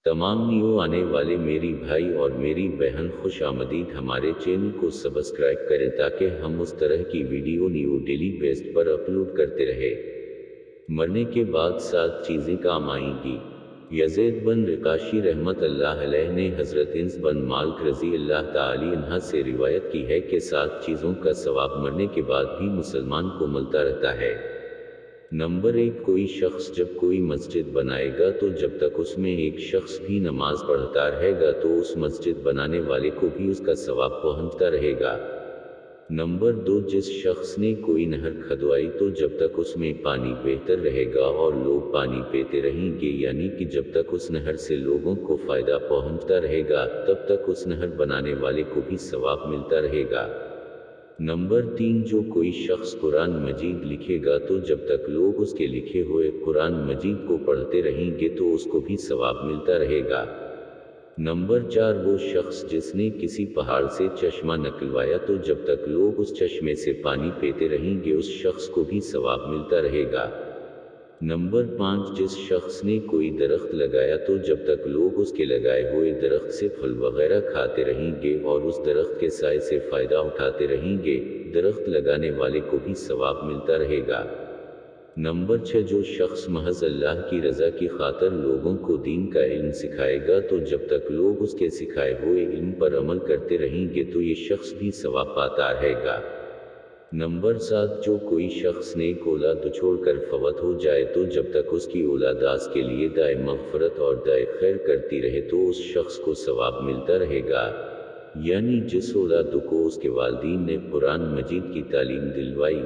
तमाम न्यू आने वाले मेरी भाई और मेरी बहन खुश आमदीद। हमारे चैनल को सब्सक्राइब करें ताकि हम उस तरह की वीडियो न्यू डेली बेस्ड पर अपलोड करते रहे। मरने के बाद 7 चीज़ें काम आएंगी। यज़ीद बन रिकाशी रहमत अल्लाह अलैह ने हज़रत इन्स बन मालिक रज़ी अल्लाह ताली अन्हा से रिवायत की है कि 7 चीज़ों का सवाब मरने के बाद भी मुसलमान को मिलता रहता है। नंबर 1, कोई शख्स जब कोई मस्जिद बनाएगा तो जब तक उसमें एक शख्स भी नमाज पढ़ता रहेगा तो उस मस्जिद बनाने वाले को भी उसका सवाब पहुंचता रहेगा। नंबर 2, जिस शख्स ने कोई नहर खुदवाई तो जब तक उसमें पानी बहतर रहेगा और लोग पानी पीते रहेंगे, यानी कि जब तक उस नहर से लोगों को फायदा पहुंचता रहेगा तब तक उस नहर बनाने वाले को भी सवाब मिलता रहेगा। नंबर 3, जो कोई शख्स कुरान मजीद लिखेगा तो जब तक लोग उसके लिखे हुए कुरान मजीद को पढ़ते रहेंगे तो उसको भी सवाब मिलता रहेगा। नंबर 4, वो शख्स जिसने किसी पहाड़ से चश्मा निकलवाया तो जब तक लोग उस चश्मे से पानी पीते रहेंगे उस शख्स को भी सवाब मिलता रहेगा। नंबर 5, जिस शख्स ने कोई दरख्त लगाया तो जब तक लोग उसके लगाए हुए दरख्त से फल वगैरह खाते रहेंगे और उस दरख्त के साए से फायदा उठाते रहेंगे, दरख्त लगाने वाले को भी सवाब मिलता रहेगा। नंबर 6, जो शख्स महज अल्लाह की रज़ा की खातिर लोगों को दीन का इल्म सिखाएगा तो जब तक लोग उसके सिखाए हुए इल्म पर अमल करते रहेंगे तो ये शख्स भी सवाब पाता रहेगा। नंबर 7, जो कोई शख्स नेक औलाद छोड़कर फवत हो जाए तो जब तक उसकी औलाद आज के लिए दाए मग़फ़रत और दाए खैर करती रहे तो उस शख्स को सवाब मिलता रहेगा। यानी जिस औलाद को उसके वालिदैन ने कुरान मजीद की तालीम दिलवाई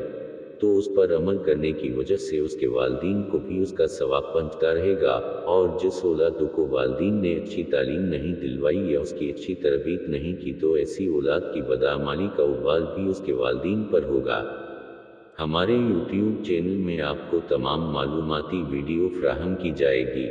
तो उस पर अमल करने की वजह से उसके वालिदैन को भी उसका सवाब पहुंचता रहेगा, और जिस औलाद को वालिदैन ने अच्छी तालीम नहीं दिलवाई या उसकी अच्छी तरबियत नहीं की तो ऐसी औलाद की बदआमली का उबाल भी उसके वालिदैन पर होगा। हमारे यूट्यूब चैनल में आपको तमाम मालूमाती वीडियो फ्राहम की जाएगी।